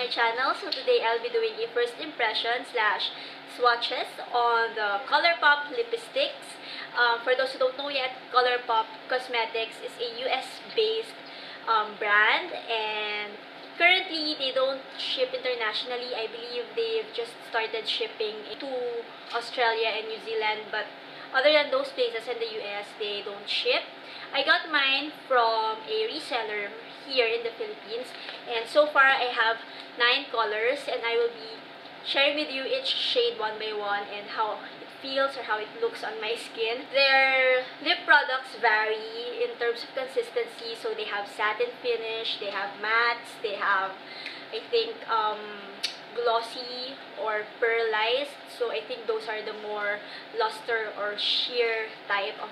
channel. So today I'll be doing a first impression slash swatches on the ColourPop Lippie Stix. For those who don't know yet, ColourPop Cosmetics is a US-based brand, and currently they don't ship internationally. I believe they've just started shipping to Australia and New Zealand, but other than those places in the US, they don't ship. I got mine from a reseller here in the Philippines, and so far I have 9 colors, and I will be sharing with you each shade one by one and how it feels or how it looks on my skin. Their lip products vary in terms of consistency, so they have satin finish, they have mattes, they have, I think, glossy or pearlized. So I think those are the more luster or sheer type of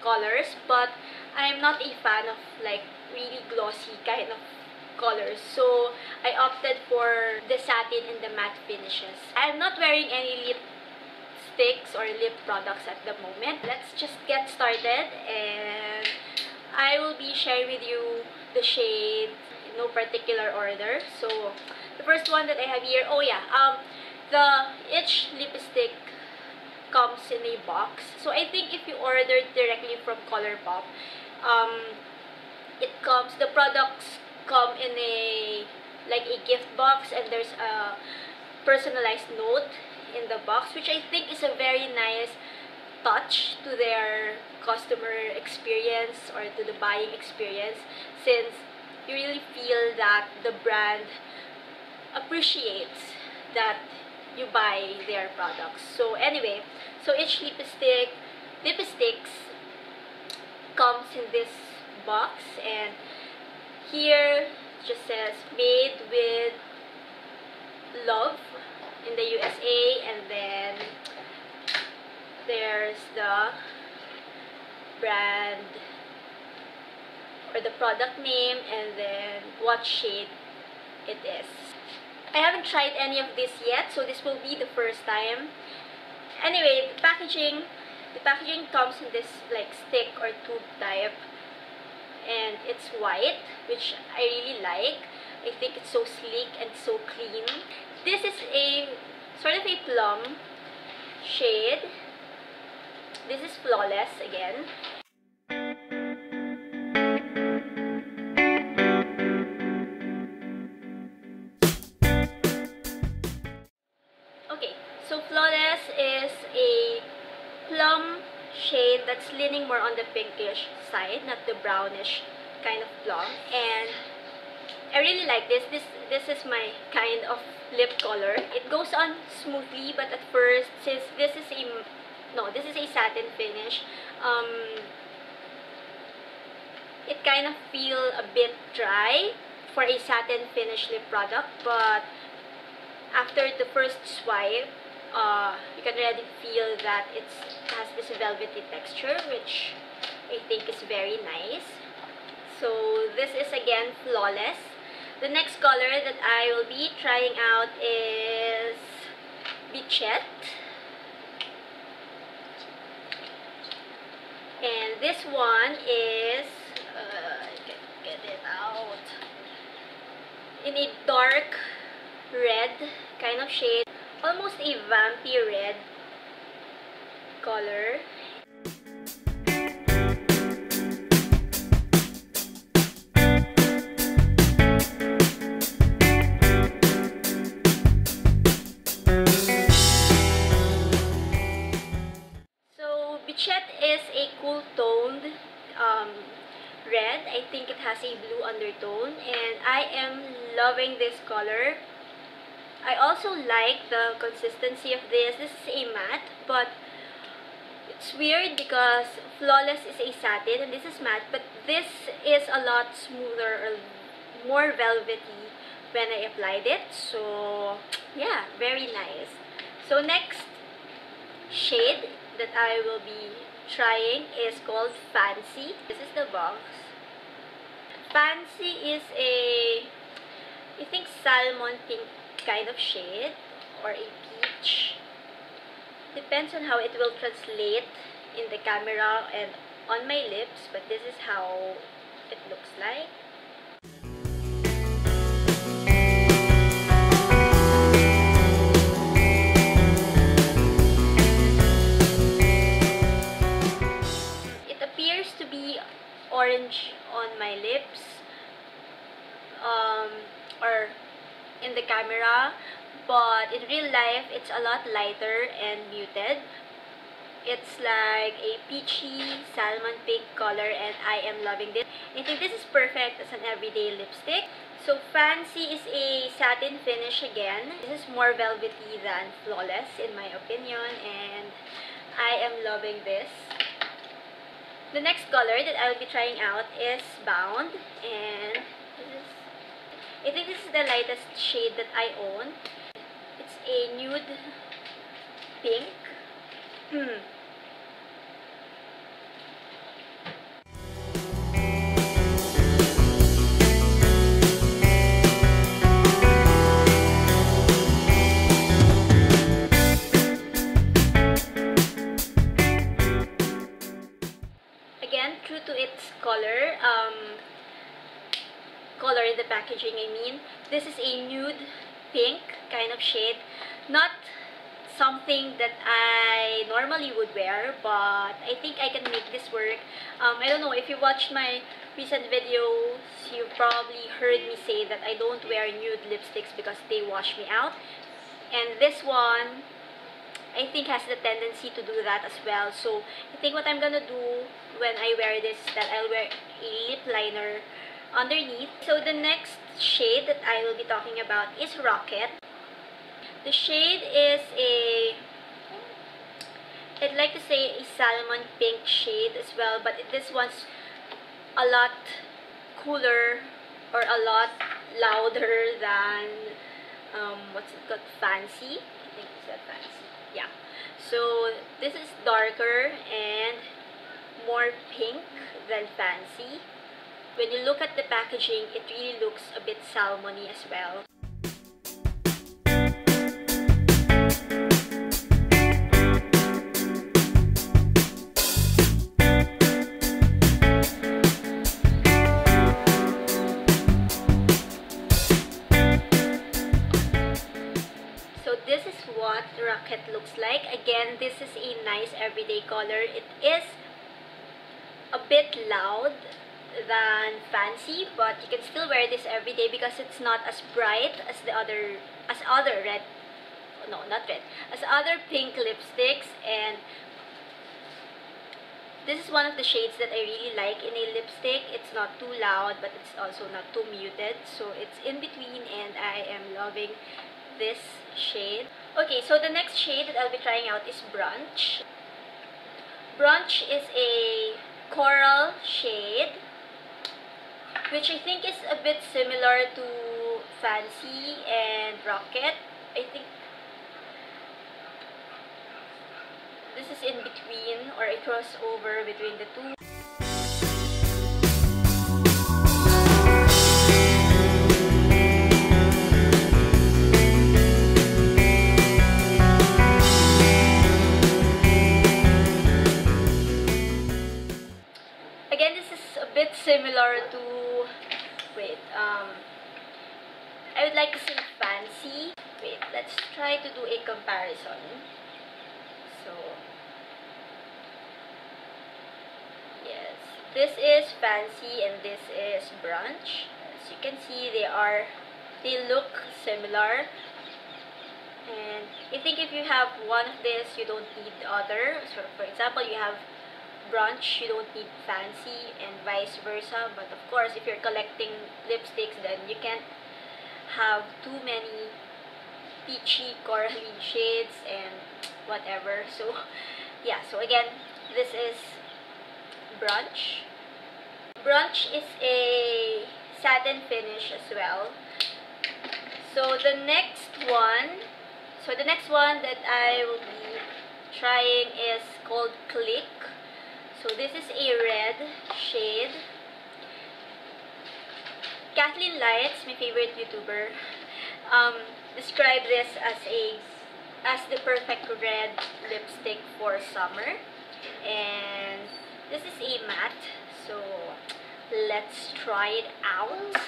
colors, but I'm not a fan of like really glossy kind of colors, so I opted for the satin and the matte finishes. I'm not wearing any lipsticks or lip products at the moment. Let's just get started, and I will be sharing with you the shades in no particular order. So the first one that I have here, each lipstick comes in a box. So I think if you ordered directly from ColourPop, the products come in a gift box, and there's a personalized note in the box, which I think is a very nice touch to their customer experience or to the buying experience, since you really feel that the brand appreciates that you buy their products. So anyway, so each Lippie Stix comes in this box, and here it just says made with love in the USA, and then there's the brand or the product name, and then what shade it is. I haven't tried any of this yet, so this will be the first time. Anyway, the packaging comes in this like stick or tube type, and it's white, which I really like. I think it's so sleek and so clean. This is a sort of a plum shade. This is Flawless again. Okay, so Flawless is a plum shade that's leaning more on the pinkish side, not the brownish kind of plum, and I really like this. This is my kind of lip color. It goes on smoothly, but at first, since this is a satin finish, it kind of feel a bit dry for a satin finish lip product, but after the first swipe, you can already feel that it has this velvety texture, which I think is very nice. So this is again Flawless. The next color that I will be trying out is Bitchette, and this one is get it out, in a dark red kind of shade, almost a vampy red color. So Bitchette is a cool toned red. I think it has a blue undertone, and I am loving this color. I also like the consistency of this. This is a matte, but it's weird because Flawless is a satin and this is matte, but this is a lot smoother or more velvety when I applied it. So yeah, very nice. So next shade that I will be trying is called Fancy. This is the box. Fancy is I think salmon pink kind of shade, or a peach. Depends on how it will translate in the camera and on my lips, but this is how it looks like. orange on my lips, or in the camera, but in real life it's a lot lighter and muted. It's like a peachy salmon pink color, and I am loving this. I think this is perfect as an everyday lipstick. So Fancy is a satin finish again. This is more velvety than Flawless in my opinion, and I am loving this. The next color that I will be trying out is Bound, and I think this is the lightest shade that I own. It's a nude pink. Again, true to its color in the packaging, I mean. This is a nude pink kind of shade. Not something that I normally would wear, but I think I can make this work. I don't know, if you watched my recent videos, you probably heard me say that I don't wear nude lipsticks because they wash me out. And this one, I think, has the tendency to do that as well. So I think what I'm gonna do when I wear this is that I'll wear a lip liner underneath. So the next shade that I will be talking about is Rocket. The shade is I'd like to say a salmon pink shade as well, but this one's a lot cooler or a lot louder than what's it called, Fancy. I think it's that Fancy. Yeah. So this is darker and more pink than Fancy. When you look at the packaging, it really looks a bit salmony as well. So this is what Rocket looks like. Again, this is a nice everyday color. It is a bit loud than Fancy, but you can still wear this every day because it's not as bright as other pink lipsticks. And this is one of the shades that I really like in a lipstick. It's not too loud, but it's also not too muted, so it's in between, and I am loving this shade. Okay, so the next shade that I'll be trying out is Brunch. Brunch is a coral shade, which I think is a bit similar to Fancy and Rocket. I think this is in between, or a crossover between the two. Again, this is a bit similar to, I would like to say Fancy. Wait, let's try to do a comparison. So, yes, this is Fancy and this is Brunch. As you can see, they look similar. And I think if you have one of this, you don't need the other. So, for example, you have Brunch, you don't need Fancy, and vice versa. But of course, if you're collecting lipsticks, then you can't have too many peachy, corally shades and whatever. So yeah, so again, this is Brunch. Brunch is a satin finish as well. So the next one that I will be trying is called Clique. So this is a red shade. Kathleen Lights, my favorite YouTuber, described this as the perfect red lipstick for summer. And this is a matte, so let's try it out.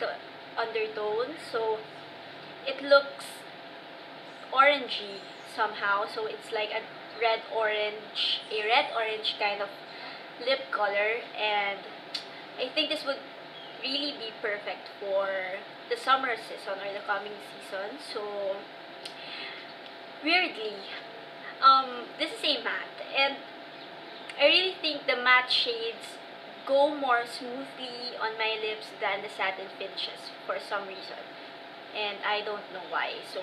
the undertone, so it looks orangey somehow. So it's like a red orange kind of lip color, and I think this would really be perfect for the summer season or the coming season. So weirdly, this is a matte, and I really think the matte shades go more smoothly on my lips than the satin finishes for some reason, and I don't know why. So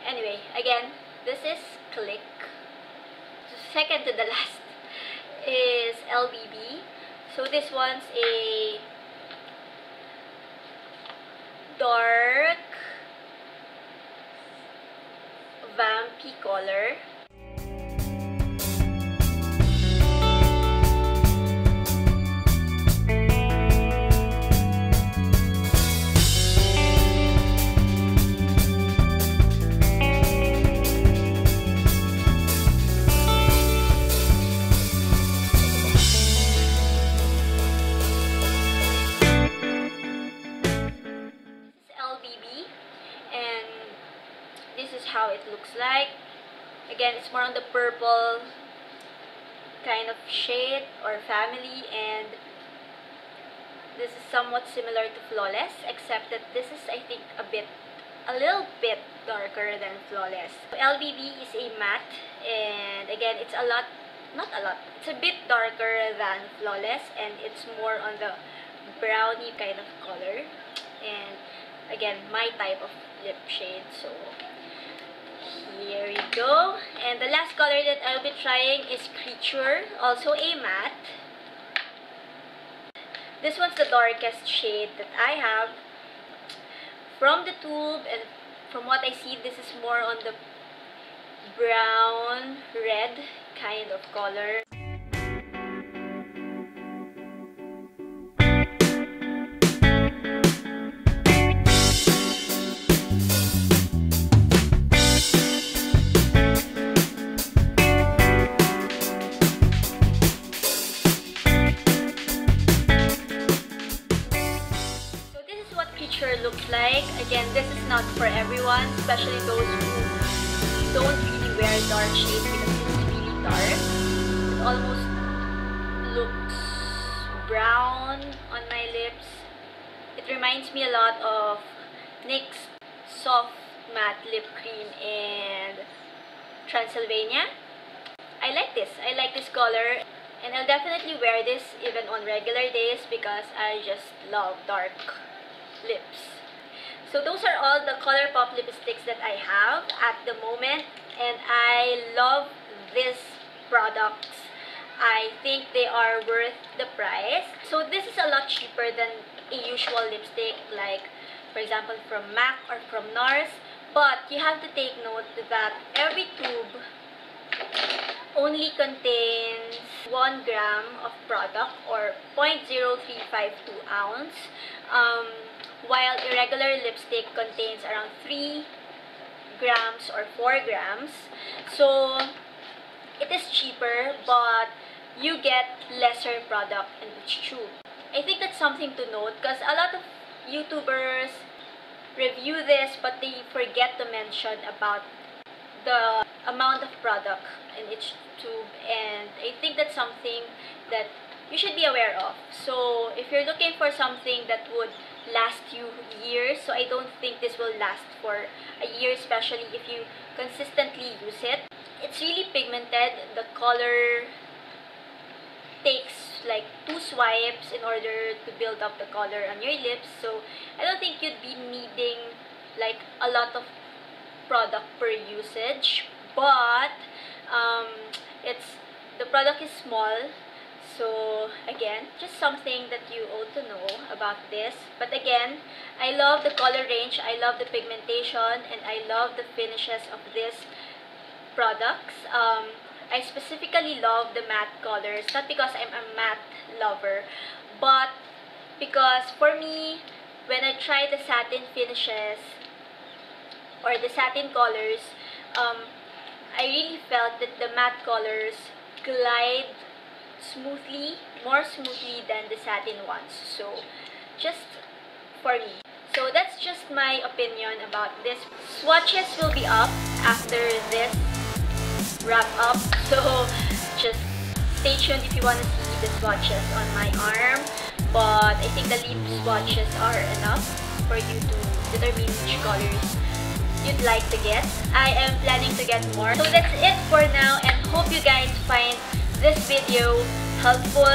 anyway, again, this is Clique. Second to the last is LBB. So this one's a dark vampy color. And this is how it looks like. Again, it's more on the purple kind of shade or family, and this is somewhat similar to Flawless, except that this is, I think, a little bit darker than Flawless. LBB is a matte, and again, it's it's a bit darker than Flawless, and it's more on the browny kind of color, and again, my type of lip shade. So here we go. And the last color that I'll be trying is Creature, also a matte. This one's the darkest shade that I have. From the tube and from what I see, this is more on the brown red kind of color. Looks like. Again, this is not for everyone, especially those who don't really wear dark shades because it's really dark. It almost looks brown on my lips. It reminds me a lot of NYX's soft matte lip cream and Transylvania. I like this color, and I'll definitely wear this even on regular days because I just love dark lips. So those are all the ColourPop Lippie Stix that I have at the moment, and I love these products. I think they are worth the price. So this is a lot cheaper than a usual lipstick, like for example from MAC or from NARS, but you have to take note that every tube only contains 1 gram of product, or 0.0352 ounce, while a regular lipstick contains around 3 grams or 4 grams. So it is cheaper, but you get lesser product in each tube. I think that's something to note because a lot of YouTubers review this, but they forget to mention about the amount of product in each tube, and I think that's something that you should be aware of. So if you're looking for something that would last you years, so I don't think this will last for a year, especially if you consistently use it. It's really pigmented. The color takes like 2 swipes in order to build up the color on your lips, so I don't think you'd be needing like a lot of product per usage, but the product is small. So again, just something that you ought to know about this. But again, I love the color range, I love the pigmentation, and I love the finishes of these products. I specifically love the matte colors, not because I'm a matte lover, but because for me, when I try the satin finishes or the satin colors, I really felt that the matte colors glide smoothly, more smoothly than the satin ones. So just for me. So that's just my opinion about this. Swatches will be up after this wrap up. So just stay tuned if you want to see the swatches on my arm. But I think the lip swatches are enough for you to determine which colors you'd like to get. I am planning to get more. So that's it for now, and hope you guys find this video helpful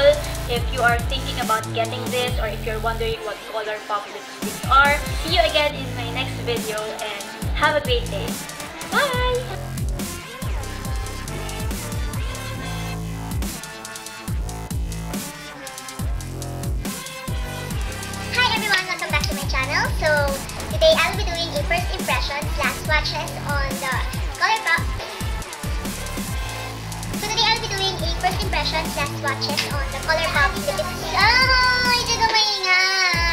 if you are thinking about getting this, or if you're wondering what ColourPop lipsticks are. See you again in my next video, and have a great day. Bye! So today I'll be doing a first impression slash swatches on the ColourPop. So today I'll be doing a first impression slash swatches on the ColourPop Lippie Stix. Oh, ito ka maingay!